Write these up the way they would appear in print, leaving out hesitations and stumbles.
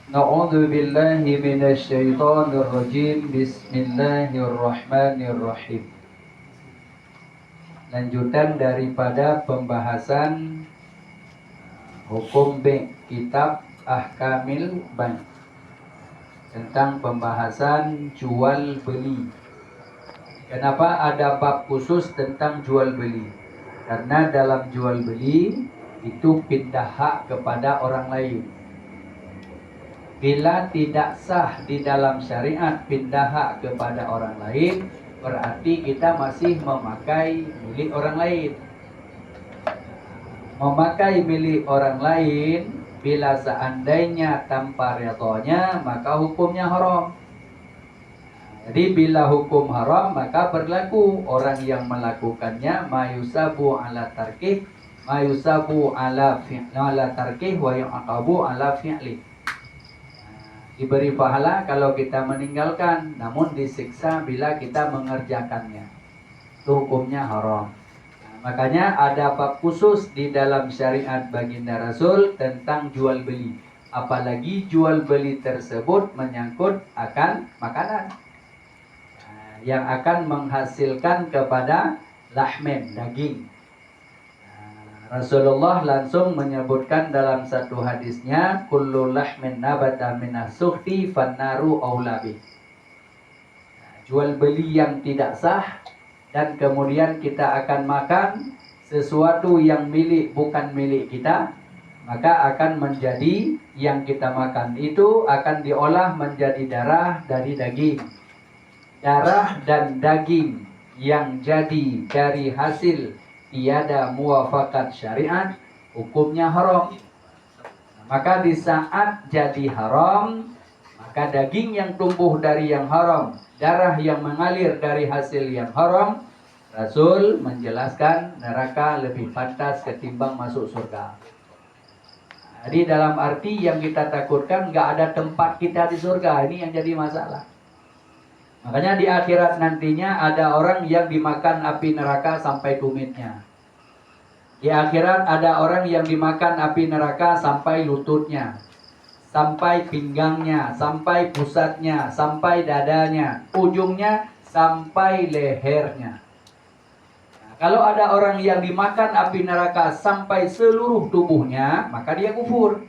Na'udzu billahi minasyaitonir rajim. Bismillahirrahmanirrahim. Lanjutan daripada pembahasan hukum bank, kitab Ahkamil Bank, tentang pembahasan jual beli. Kenapa ada bab khusus tentang jual beli? Karena dalam jual beli itu pindah hak kepada orang lain. Bila tidak sah di dalam syariat pindah hak kepada orang lain, berarti kita masih memakai milik orang lain. Memakai milik orang lain bila seandainya tanpa ridhonya, maka hukumnya haram. Jadi bila hukum haram, maka berlaku orang yang melakukannya mayusabu ala tarkih, mayusabu ala tarkih wa yu'aqabu ala fi'li. Diberi pahala kalau kita meninggalkan, namun disiksa bila kita mengerjakannya. Itu hukumnya haram. Makanya ada bab khusus di dalam syariat baginda Rasul tentang jual beli. Apalagi jual beli tersebut menyangkut akan makanan yang akan menghasilkan kepada lahmen, daging. Rasulullah langsung menyebutkan dalam satu hadisnya, kullu lahmin nabata minas sukhti fannaru aula bih. Jual beli yang tidak sah dan kemudian kita akan makan sesuatu yang milik bukan milik kita, maka akan menjadi yang kita makan itu akan diolah menjadi darah dari daging. Darah dan daging yang jadi dari hasil tiada muafakat syariat, hukumnya haram. Maka di saat jadi haram, maka daging yang tumbuh dari yang haram, darah yang mengalir dari hasil yang haram, Rasul menjelaskan neraka lebih pantas ketimbang masuk surga. Jadi dalam arti yang kita takutkan nggak ada tempat kita di surga, ini yang jadi masalah. Makanya di akhirat nantinya ada orang yang dimakan api neraka sampai tumitnya. Di akhirat ada orang yang dimakan api neraka sampai lututnya, sampai pinggangnya, sampai pusatnya, sampai dadanya, ujungnya sampai lehernya. Nah, kalau ada orang yang dimakan api neraka sampai seluruh tubuhnya, maka dia kufur.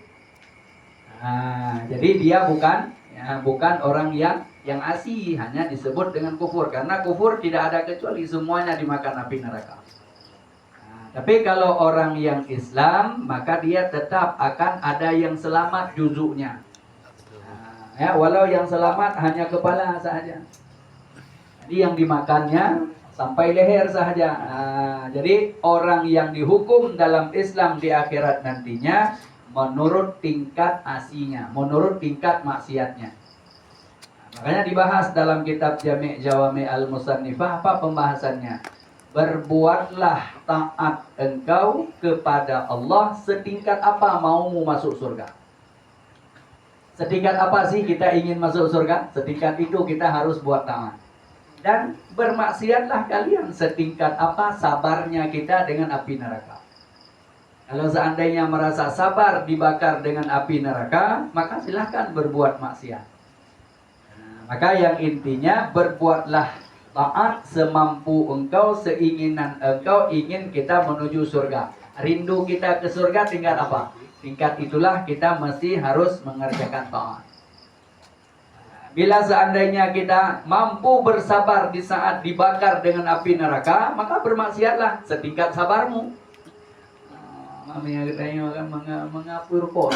Nah, jadi dia bukan orang yang asih, hanya disebut dengan kufur karena kufur tidak ada kecuali semuanya dimakan api neraka. Nah, tapi kalau orang yang Islam, maka dia tetap akan ada yang selamat juzuknya. Nah, ya, walau yang selamat hanya kepala saja. Jadi yang dimakannya sampai leher saja. Nah, jadi orang yang dihukum dalam Islam di akhirat nantinya menurut tingkat asinya, menurut tingkat maksiatnya. Makanya dibahas dalam kitab Jami' Jawami' Al-Musannifah, apa pembahasannya? Berbuatlah taat engkau kepada Allah setingkat apa maumu masuk surga. Setingkat apa sih kita ingin masuk surga? Setingkat itu kita harus buat taat. Dan bermaksiatlah kalian setingkat apa sabarnya kita dengan api neraka. Kalau seandainya merasa sabar dibakar dengan api neraka, maka silahkan berbuat maksiat. Maka yang intinya berbuatlah taat semampu engkau, seinginan engkau ingin kita menuju surga. Rindu kita ke surga tingkat apa? Tingkat itulah kita mesti harus mengerjakan taat. Bila seandainya kita mampu bersabar di saat dibakar dengan api neraka, maka bermaksiatlah setingkat sabarmu. Mami yang katanya mengapur kok.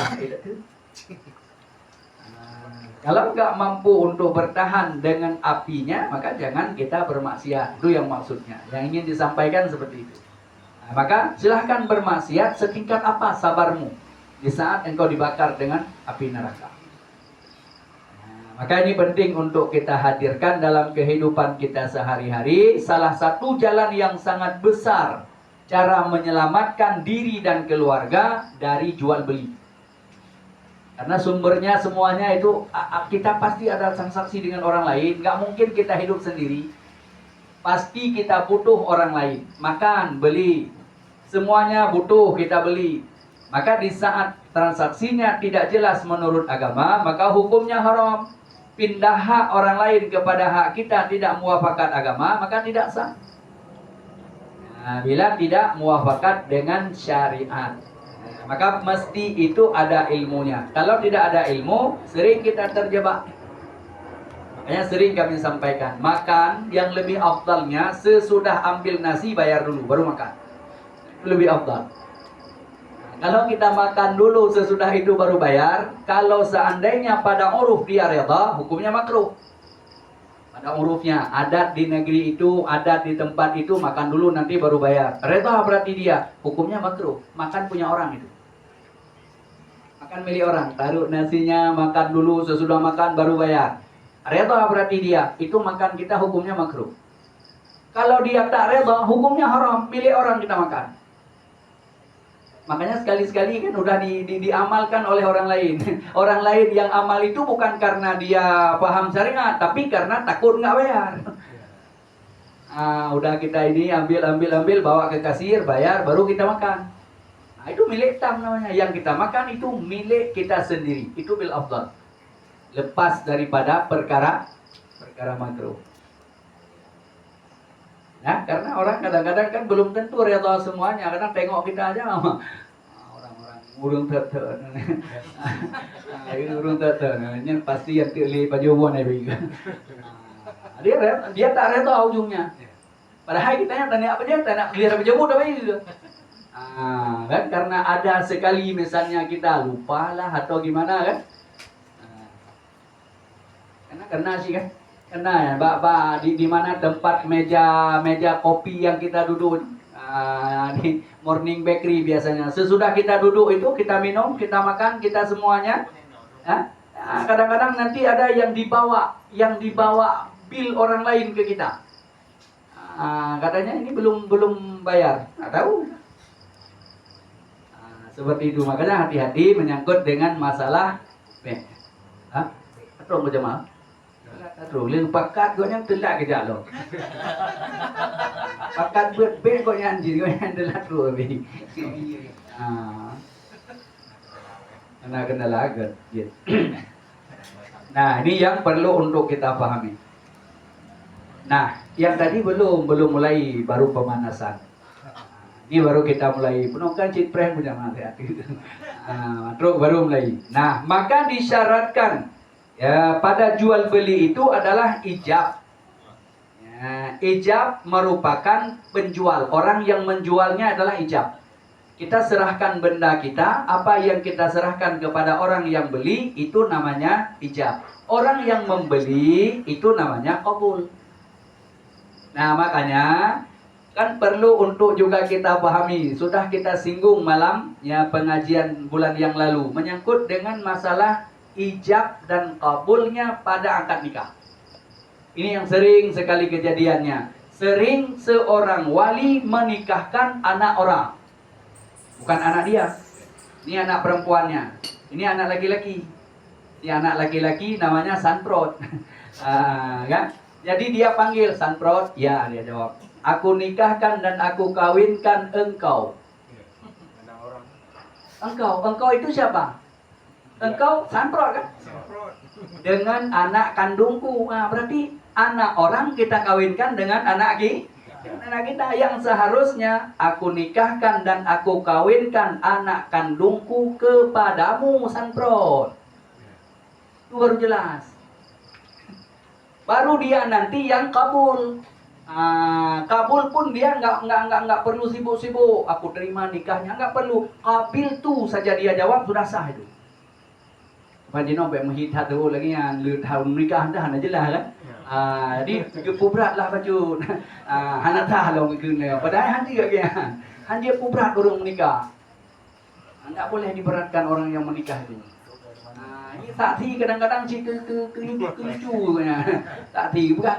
Kalau nggak mampu untuk bertahan dengan apinya, maka jangan kita bermaksiat. Itu yang maksudnya. Yang ingin disampaikan seperti itu. Nah, maka silahkan bermaksiat setingkat apa sabarmu di saat engkau dibakar dengan api neraka. Nah, maka ini penting untuk kita hadirkan dalam kehidupan kita sehari-hari. Salah satu jalan yang sangat besar cara menyelamatkan diri dan keluarga dari jual beli. Karena sumbernya semuanya itu kita pasti ada transaksi dengan orang lain. Nggak mungkin kita hidup sendiri. Pasti kita butuh orang lain. Makan, beli. Semuanya butuh kita beli. Maka di saat transaksinya tidak jelas menurut agama, maka hukumnya haram. Pindah hak orang lain kepada hak kita tidak muafakat agama, maka tidak sah. Nah, bila tidak muafakat dengan syariat, maka mesti itu ada ilmunya. Kalau tidak ada ilmu, sering kita terjebak. Makanya sering kami sampaikan, makan yang lebih afdalnya sesudah ambil nasi bayar dulu, baru makan. Lebih afdal. Kalau kita makan dulu sesudah itu baru bayar, kalau seandainya pada uruf dia reda, hukumnya makruh. Pada urufnya, adat di negeri itu, adat di tempat itu, makan dulu nanti baru bayar. Reda berarti dia, hukumnya makruh. Makan punya orang itu. Makan milik orang, taruh nasinya, makan dulu sesudah makan baru bayar. Reda berarti dia, itu makan kita hukumnya makruh. Kalau dia tak reda, hukumnya haram, milik orang kita makan. Makanya sekali-sekali kan udah diamalkan oleh orang lain. Orang lain yang amal itu bukan karena dia paham syariat, tapi karena takut nggak bayar. Udah kita ini ambil, bawa ke kasir, bayar, baru kita makan. Nah, itu milik tam namanya. Yang kita makan itu milik kita sendiri. Itu bil afdal. Lepas daripada perkara makruh. Nah, karena orang kadang-kadang kan belum tentu rela semuanya. Kadang tengok kita aja orang-orang urung teten. Urung teten. Ini pasti yang tili pajuan ini. Dia tak rela ujungnya. Padahal kita tanya apa aja, tanya kelihatan pajuan apa itu. Kan karena ada sekali misalnya kita lupa lah atau gimana kan. Karena sih kan. Karena ya, di mana tempat meja kopi yang kita duduk di morning bakery biasanya. Sesudah kita duduk itu kita minum, kita makan, kita semuanya. Kadang-kadang nanti ada yang dibawa bil orang lain ke kita. Katanya ini belum bayar. Nggak tahu. Seperti itu. Makanya hati-hati menyangkut dengan masalah atau berjamaah. Terus lưng pakat kau yang telak kejap lo. Pakat berbeza kau yang anjing kau yang telak terus lebih. Kena lagat. Nah ini yang perlu untuk kita pahami. Nah yang tadi belum mulai, baru pemanasan. Ini baru kita mulai penongkan cipres punya mati. Terus baru mulai. Nah maka disyaratkan. Ya, pada jual beli itu adalah ijab. Ya, ijab merupakan penjual. Orang yang menjualnya adalah ijab. Kita serahkan benda kita, apa yang kita serahkan kepada orang yang beli itu namanya ijab. Orang yang membeli itu namanya qabul. Nah, makanya kan perlu untuk juga kita pahami. Sudah kita singgung malam ya pengajian bulan yang lalu menyangkut dengan masalah ijab dan kabulnya pada akad nikah. Ini yang sering sekali kejadiannya. Sering seorang wali menikahkan anak orang. Bukan anak dia. Ini anak perempuannya. Ini anak laki-laki. Ini anak laki-laki namanya Sanprot. Kan? Jadi dia panggil Sanprot. Ya, dia jawab. Aku nikahkan dan aku kawinkan engkau. Engkau itu siapa? Engkau Sanprot kan? Dengan anak kandungku. Berarti anak orang kita kawinkan dengan anak kita yang seharusnya aku nikahkan dan aku kawinkan anak kandungku kepadamu Sanprot. Itu baru jelas. Baru dia nanti yang kabul. Kabul pun dia nggak perlu sibuk-sibuk. Aku terima nikahnya, nggak perlu. Kabil tu saja dia jawab sudah sah itu. Pajino be menghitat tu lagi yang lu tahun nikah dah aja lah kan. Jadi pubrat lah baju. Hanatah lo mungkin. Padahal hanti gak dia. Hanti pubrat orang menikah. Tidak boleh diberatkan orang yang menikah itu. Ini saksi kadang-kadang si kelincu saksi bukan.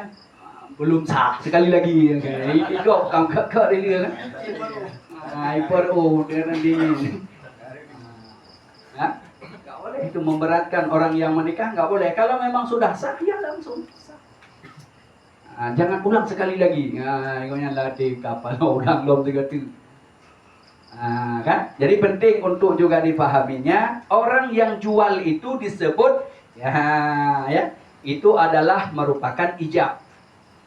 Belum sah sekali lagi. Ikut kamu kakak dia kan. Baru dia nanti. Itu memberatkan orang yang menikah nggak boleh. Kalau memang sudah sah ya langsung sah. Jangan ulang sekali lagi. Ikutnya latih kapal ulang belum 3 tu. Kan? Jadi penting untuk juga dipahaminya, orang yang jual itu disebut ya, itu adalah merupakan ijab.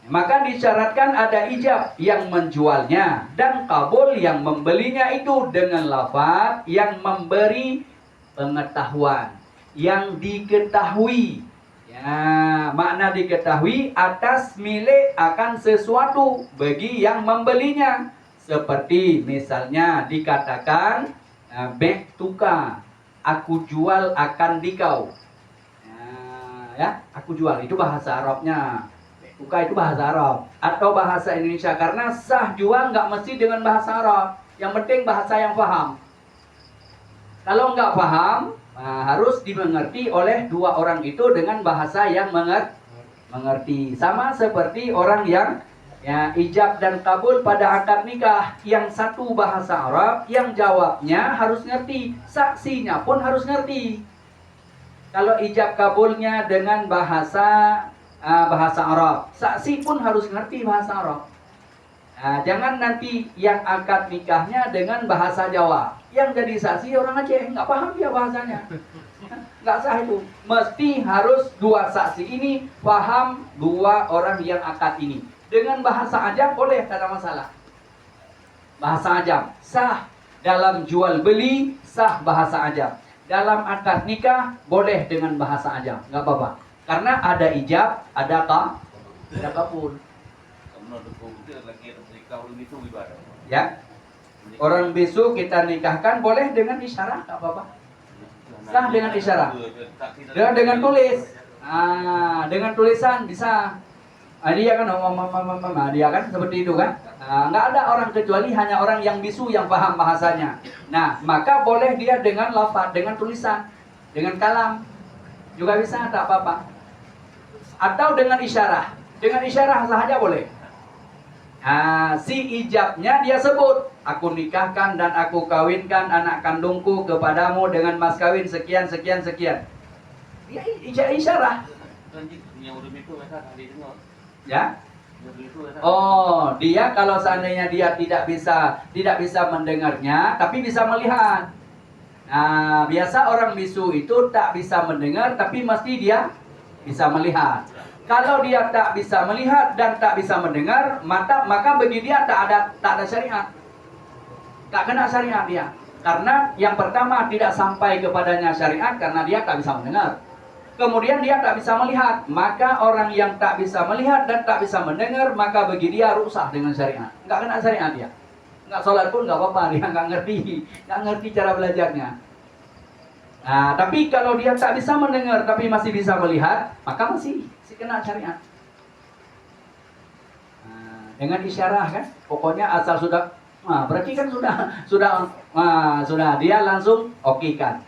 Maka disyaratkan ada ijab yang menjualnya dan kabul yang membelinya itu dengan lafaz yang memberi pengetahuan, yang diketahui. Ya, makna diketahui atas milik akan sesuatu bagi yang membelinya. Seperti misalnya dikatakan bek tukar, aku jual akan dikau. Ya, aku jual itu bahasa Arabnya. Tukar itu bahasa Arab atau bahasa Indonesia, karena sah jual nggak mesti dengan bahasa Arab. Yang penting bahasa yang paham. Kalau nggak paham, harus dimengerti oleh dua orang itu dengan bahasa yang mengerti. Sama seperti orang yang ya, ijab dan kabul pada akad nikah. Yang satu bahasa Arab, yang jawabnya harus ngerti, saksinya pun harus ngerti. Kalau ijab kabulnya dengan bahasa Arab, saksi pun harus ngerti bahasa Arab. Jangan nanti yang akad nikahnya dengan bahasa Jawa, yang jadi saksi orang Aceh, nggak paham dia bahasanya, nggak sah itu. Mesti harus dua saksi ini paham dua orang yang akad ini. Dengan bahasa Ajam boleh, tak ada masalah. Bahasa Ajam sah, dalam jual beli sah bahasa Ajam. Dalam akad nikah boleh dengan bahasa Ajam, nggak apa-apa. Karena ada ijab, ada kabul. Ya, orang bisu kita nikahkan boleh dengan isyarat, nggak apa-apa. Sah dengan isyarat. Dengan tulis, dengan tulisan bisa. Dia kan dia kan seperti itu kan. Nggak ada orang kecuali hanya orang yang bisu yang paham bahasanya. Nah, maka boleh dia dengan lafaz, dengan tulisan, dengan kalam juga bisa, tak apa-apa. Atau dengan isyarah. Dengan isyarah saja boleh. Si ijabnya dia sebut, aku nikahkan dan aku kawinkan anak kandungku kepadamu dengan mas kawin sekian sekian sekian. Dia isyarah. Ya. Oh, dia kalau seandainya dia tidak bisa mendengarnya, tapi bisa melihat. Nah, biasa orang bisu itu tak bisa mendengar, tapi mesti dia bisa melihat. Kalau dia tak bisa melihat dan tak bisa mendengar, maka bagi dia tak ada syariat. Tak kena syariat dia. Karena yang pertama tidak sampai kepadanya syariat karena dia tak bisa mendengar. Kemudian dia tak bisa melihat, maka orang yang tak bisa melihat dan tak bisa mendengar, maka bagi dia rusak dengan syariat. Nggak kena syariat dia. Nggak sholat pun nggak apa-apa, dia nggak ngerti cara belajarnya. Nah, tapi kalau dia tak bisa mendengar tapi masih bisa melihat, maka masih kena syariat. Dengan isyarah kan, pokoknya asal sudah, berarti kan sudah dia langsung oke kan.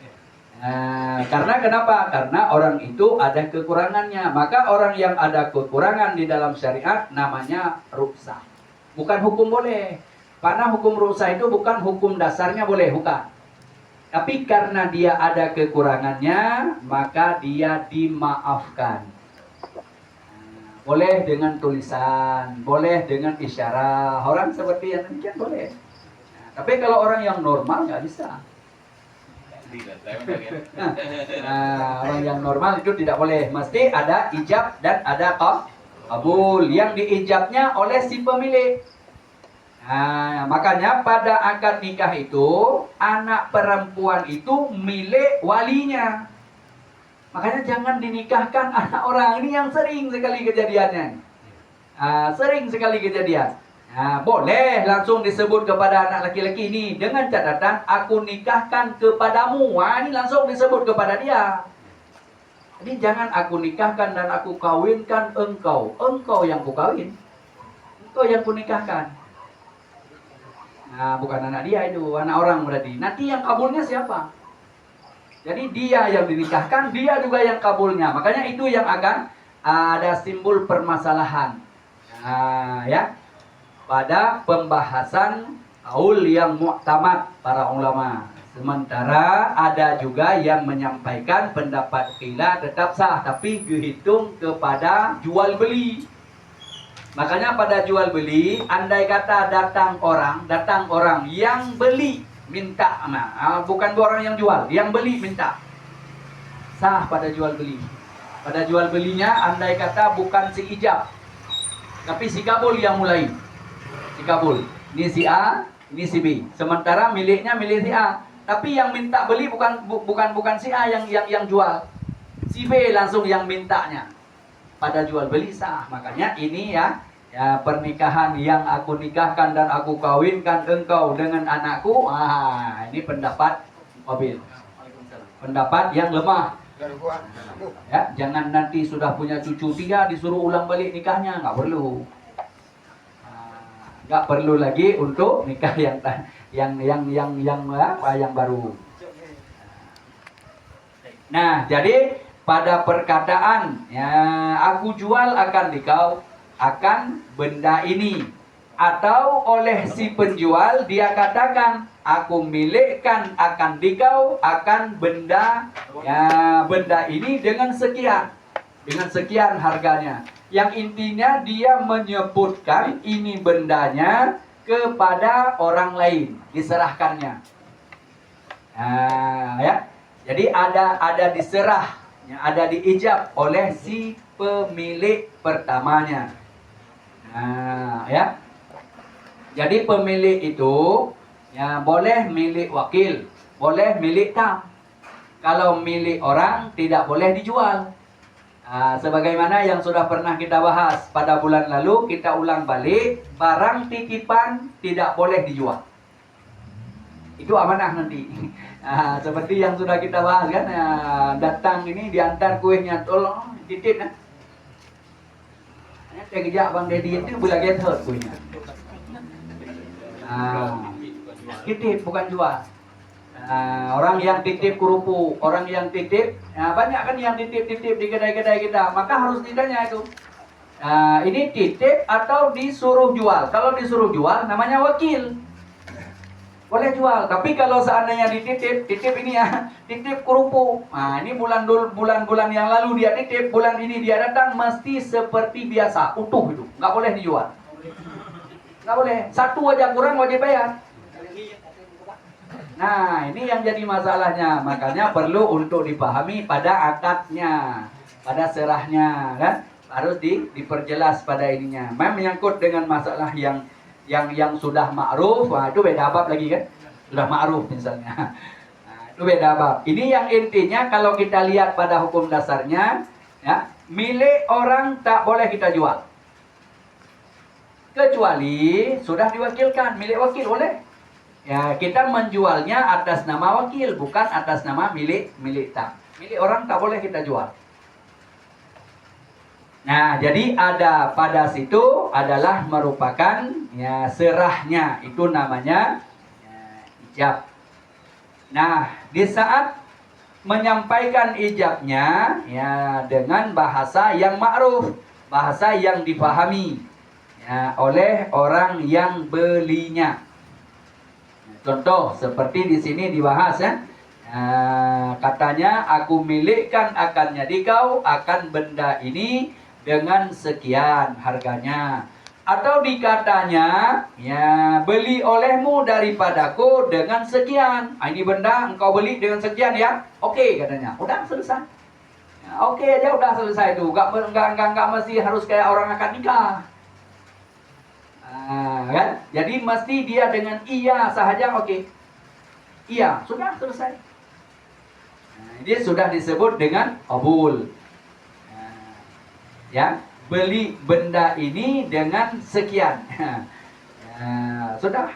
Karena kenapa? Karena orang itu ada kekurangannya. Maka orang yang ada kekurangan di dalam syariat namanya rukhsah. Bukan hukum boleh. Karena hukum rukhsah itu bukan hukum dasarnya boleh, bukan. Tapi karena dia ada kekurangannya, maka dia dimaafkan. Boleh dengan tulisan, boleh dengan isyarat. Orang seperti yang demikian boleh. Tapi kalau orang yang normal nggak bisa. Orang yang normal itu tidak boleh. Mesti ada ijab dan ada kabul. Yang diijabnya oleh si pemilik. Makanya pada akad nikah itu anak perempuan itu milik walinya. Makanya jangan dinikahkan anak orang. Ini yang sering sekali kejadiannya. Sering sekali kejadian. Boleh langsung disebut kepada anak laki-laki ini dengan catatan aku nikahkan kepadamu. Ini langsung disebut kepada dia. Jadi jangan aku nikahkan dan aku kawinkan engkau. Engkau yang kukawin. Engkau yang kunikahkan. Bukan anak dia itu, anak orang berarti. Nanti yang kabulnya siapa? Jadi dia yang dinikahkan, dia juga yang kabulnya. Makanya itu yang akan ada simbol permasalahan. Ya. Pada pembahasan kaul yang mu'tamad para ulama. Sementara ada juga yang menyampaikan pendapat qila tetap sah, tapi dihitung kepada jual beli. Makanya pada jual beli, andai kata datang orang yang beli minta, bukan orang yang jual, yang beli minta, sah pada jual beli. Pada jual belinya andai kata bukan si ijab, tapi si kabul yang mulai. Si kabul, ini si A, ini si B. Sementara miliknya milik si A, tapi yang minta beli bukan si A yang jual, si B langsung yang mintanya. Pada jual beli sah. Makanya ini ya pernikahan yang aku nikahkan dan aku kawinkan engkau dengan anakku. Ini pendapat mobil. Pendapat yang lemah. Ya, jangan nanti sudah punya cucu 3 disuruh ulang balik nikahnya, nggak perlu. Nggak perlu lagi untuk nikah yang baru. Nah, jadi pada perkataan ya aku jual akan dikau akan benda ini, atau oleh si penjual dia katakan aku milikkan akan dikau akan benda benda ini dengan sekian harganya. Yang intinya dia menyebutkan ini bendanya kepada orang lain, diserahkannya. Ya. Jadi ada diserah, ada diijab oleh si pemilik pertamanya. Ya. Jadi pemilik itu ya boleh milik wakil, boleh milik tam. Kalau milik orang tidak boleh dijual. Sebagaimana yang sudah pernah kita bahas pada bulan lalu, kita ulang balik, barang titipan tidak boleh dijual. Itu amanah nanti. Seperti yang sudah kita bahas kan, datang ini diantar kuenya, tolong titip kan. Saya kejak Bang Dedi itu boleh get hurt kuenya. Titip bukan jual. Orang yang titip kurupu, orang yang titip, banyak kan yang titip di kedai-kedai kita, maka harus ditanya itu. Ini titip atau disuruh jual? Kalau disuruh jual, namanya wakil, boleh jual. Tapi kalau seandainya titip ini ya, titip kurupu. Ini bulan-bulan yang lalu dia titip, bulan ini dia datang, mesti seperti biasa, utuh itu, nggak boleh dijual, nggak boleh. Satu aja kurang wajib bayar. Nah, ini yang jadi masalahnya. Makanya perlu untuk dipahami pada akadnya, pada serahnya, kan? Harus diperjelas pada ininya. Memang menyangkut dengan masalah yang sudah ma'ruf, itu beda bab lagi kan? Sudah ma'ruf misalnya. Itu beda bab. Ini yang intinya kalau kita lihat pada hukum dasarnya, ya, milik orang tak boleh kita jual. Kecuali sudah diwakilkan, milik wakil boleh. Ya, kita menjualnya atas nama wakil, bukan atas nama milik tak. Milik orang tak boleh kita jual. Nah, jadi ada pada situ adalah merupakan ya serahnya, itu namanya ijab. Nah, di saat menyampaikan ijabnya ya dengan bahasa yang ma'ruf, bahasa yang dipahami ya oleh orang yang belinya. Contoh seperti di sini dibahas ya, katanya aku milikkan akannya dikau akan benda ini dengan sekian harganya, atau dikatanya ya beli olehmu daripadaku dengan sekian. Ini benda engkau beli dengan sekian ya, oke katanya, udah selesai. Ya, oke aja udah selesai itu, nggak mesti harus kayak orang akad nikah. Kan? Jadi mesti dia dengan iya sahaja, oke. Iya, sudah selesai. Ini sudah disebut dengan qabul. Ya, beli benda ini dengan sekian. Sudah.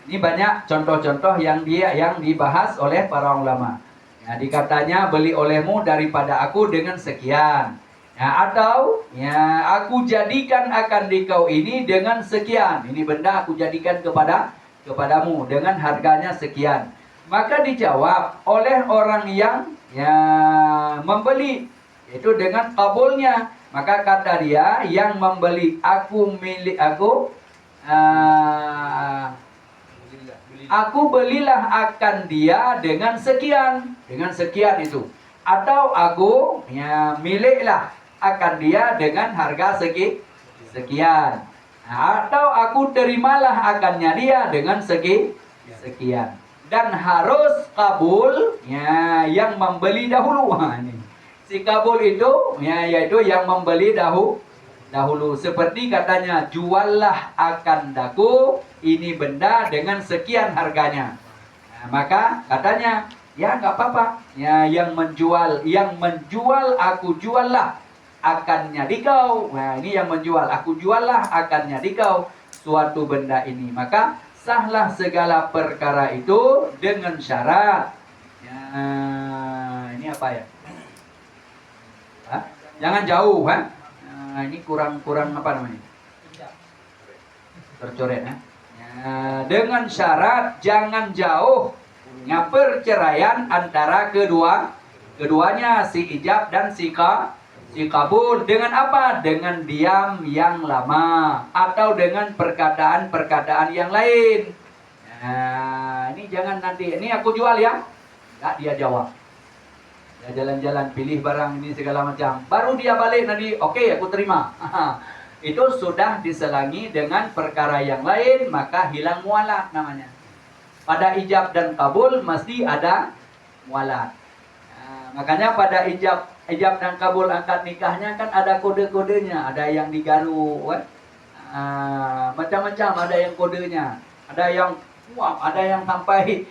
Ini banyak contoh-contoh yang dibahas oleh para ulama. Ya, dikatanya beli olehmu daripada aku dengan sekian. Ya, atau ya aku jadikan akan dikau ini dengan sekian. Ini benda aku jadikan kepadamu dengan harganya sekian. Maka dijawab oleh orang yang ya membeli itu dengan qabulnya. Maka kata dia yang membeli, aku milik aku, aku belilah akan dia dengan sekian itu. Atau aku ya miliklah akan dia dengan harga sekian. Atau aku terimalah akannya dia dengan sekian. Dan harus kabul ya, yang membeli dahulu. Ini. Si kabul itu ya, yaitu yang membeli dahulu. Seperti katanya, juallah akan daku ini benda dengan sekian harganya. Nah, maka katanya, ya nggak apa-apa. Ya, yang menjual aku juallah akannya dikau. Nah, ini yang menjual, aku juallah akannya dikau suatu benda ini. Maka sahlah segala perkara itu dengan syarat. Ya, ini apa ya? Hah? Jangan jauh, ha? Nah, ini kurang apa namanya? Tercoret, ha? Ya, dengan syarat jangan jauh. Ya, perceraian antara keduanya, si ijab dan si kabul. Dengan apa? Dengan diam yang lama atau dengan perkataan yang lain. Nah, ini jangan nanti, ini aku jual ya. Enggak, dia jawab. Ya, jalan-jalan pilih barang ini segala macam. Baru dia balik nanti, oke, aku terima. Itu sudah diselangi dengan perkara yang lain, maka hilang mualat namanya. Pada ijab dan kabul mesti ada mualat. Nah, makanya pada ijab dan kabul akad nikahnya kan ada kode-kodenya, ada yang digaru, macam-macam, ada yang kodenya, ada yang ada yang sampai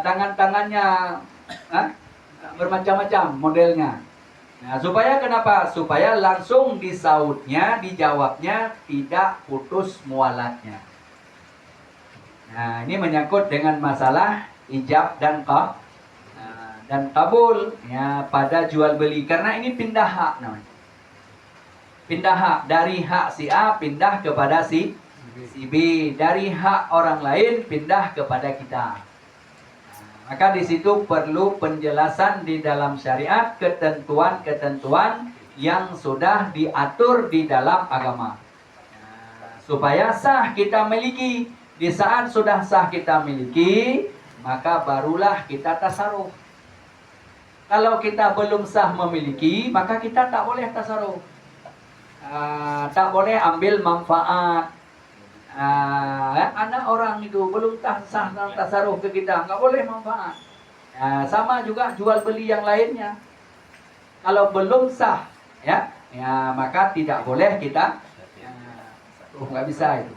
tangan-tangannya bermacam-macam modelnya. Nah, supaya kenapa? Supaya langsung disautnya, dijawabnya, tidak putus mualatnya. Nah, ini menyangkut dengan masalah ijab dan kabul ya, pada jual beli, karena ini pindah hak namanya. Pindah hak dari hak si A pindah kepada si B, dari hak orang lain pindah kepada kita. Nah, maka di situ perlu penjelasan di dalam syariat, ketentuan-ketentuan yang sudah diatur di dalam agama. Nah, supaya sah kita miliki. Di saat sudah sah kita miliki, maka barulah kita tasarruf. Kalau kita belum sah memiliki, maka kita tak boleh tasarruf. Tak boleh ambil manfaat. Anak orang itu belum sah tasarruf ke kita, nggak boleh manfaat. Sama juga jual beli yang lainnya. Kalau belum sah, ya maka tidak boleh kita. Nggak bisa itu.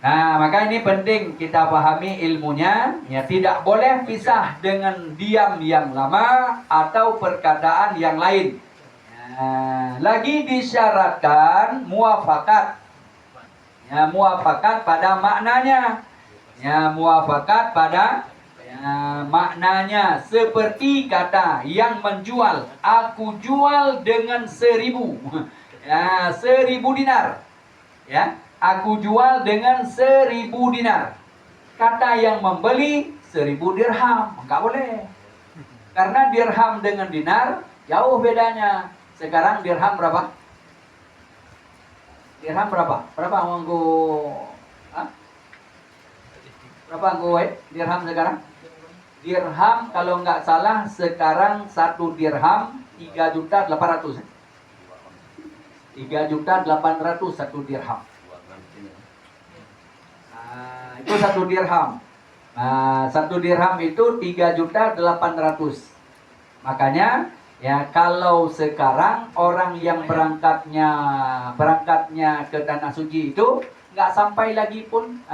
Nah, maka ini penting kita pahami ilmunya, ya, tidak boleh pisah dengan diam yang lama atau perkataan yang lain. Lagi disyaratkan muafakat. Ya, muafakat pada maknanya. Ya, muafakat pada maknanya, seperti kata yang menjual, aku jual dengan 1.000. Ya, 1.000 dinar. Ya. Aku jual dengan 1.000 dinar. Kata yang membeli 1.000 dirham. Enggak boleh. Karena dirham dengan dinar jauh bedanya. Sekarang dirham berapa? Dirham berapa? Berapa anggo? Berapa anggo dirham sekarang? Dirham kalau nggak salah sekarang 1 dirham 3.800.000. 3.800.000 1 dirham. Itu 1 dirham. 1 dirham itu 3.800.000. Makanya ya, kalau sekarang orang yang berangkatnya ke tanah suci itu nggak sampai lagi pun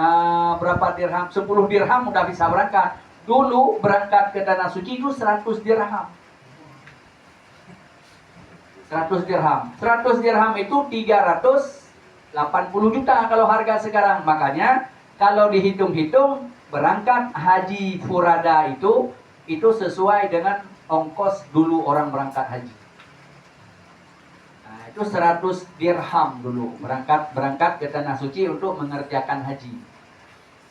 berapa dirham, 10 dirham udah bisa berangkat. Dulu berangkat ke tanah suci itu 100 dirham. 100 dirham. 100 dirham itu 380 juta kalau harga sekarang. Makanya kalau dihitung-hitung, berangkat haji furada itu sesuai dengan ongkos dulu orang berangkat haji. Nah, itu 100 dirham dulu berangkat ke tanah suci untuk mengerjakan haji.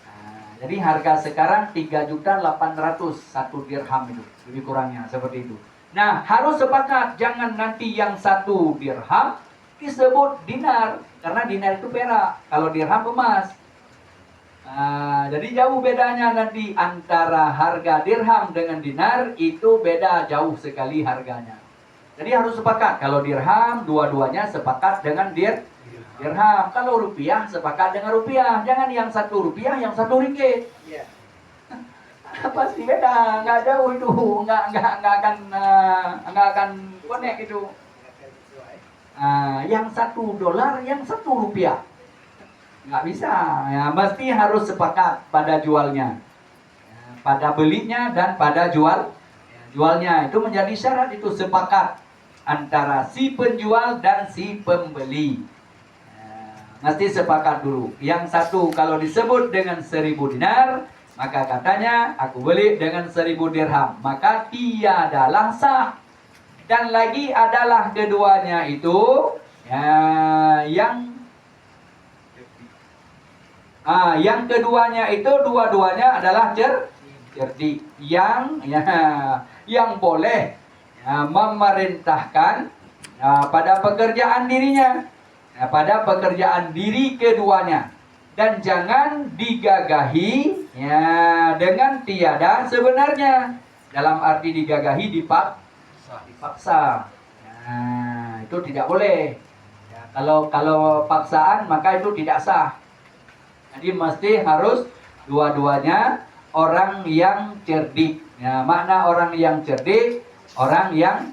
Nah, jadi harga sekarang 3.800.000 1 dirham itu, lebih kurangnya seperti itu. Nah, harus sepakat, jangan nanti yang 1 dirham disebut dinar, karena dinar itu perak, kalau dirham emas. Jadi jauh bedanya nanti antara harga dirham dengan dinar, itu beda jauh sekali harganya. Jadi harus sepakat, kalau dirham dua-duanya sepakat dengan dirham. Kalau rupiah sepakat dengan rupiah, jangan yang 1 rupiah, yang 1 ringgit. Iya. Pasti beda, nggak jauh itu, nggak akan connect itu. Yang 1 dolar, yang 1 rupiah, nggak bisa. Ya, mesti harus sepakat pada jualnya, ya, pada belinya dan pada jualnya. Itu menjadi syarat, itu sepakat antara si penjual dan si pembeli. Mesti sepakat dulu. Yang 1 kalau disebut dengan 1000 dinar, maka katanya aku beli dengan 1000 dirham, maka tiadalah sah. Dan lagi adalah keduanya itu yang keduanya itu dua-duanya adalah cerdik, yang boleh memerintahkan pada pekerjaan dirinya, pada pekerjaan diri keduanya, dan jangan digagahi dengan tiada sebenarnya. Dalam arti digagahi dipaksa. Nah, itu tidak boleh. Ya, kalau paksaan maka itu tidak sah. Jadi mesti harus dua-duanya orang yang cerdik. Ya, makna orang yang cerdik, orang yang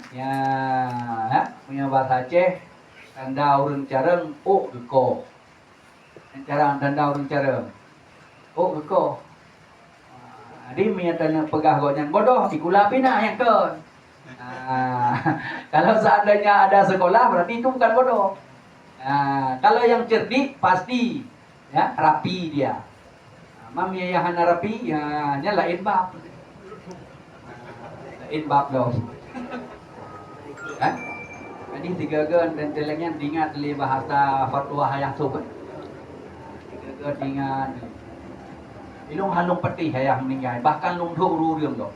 punya bahasa Aceh, tanda urang careng, geko. Cara tanda urang careng, geko. Jadi menyatakan pegah gonyan bodoh, ikulapin yang ke. Kalau seandainya ada sekolah berarti itu bukan bodoh. Kalau yang cerdik pasti rapi dia. Mamiyahan rapi lain bab. Lain bab dong. Jadi 3 gen dan telengnya diingat li bahasa fatwa hayang suka. 3 gen diingat. Ilung halung peti hayang ninggai, bahkan lung dhok ru riung dong.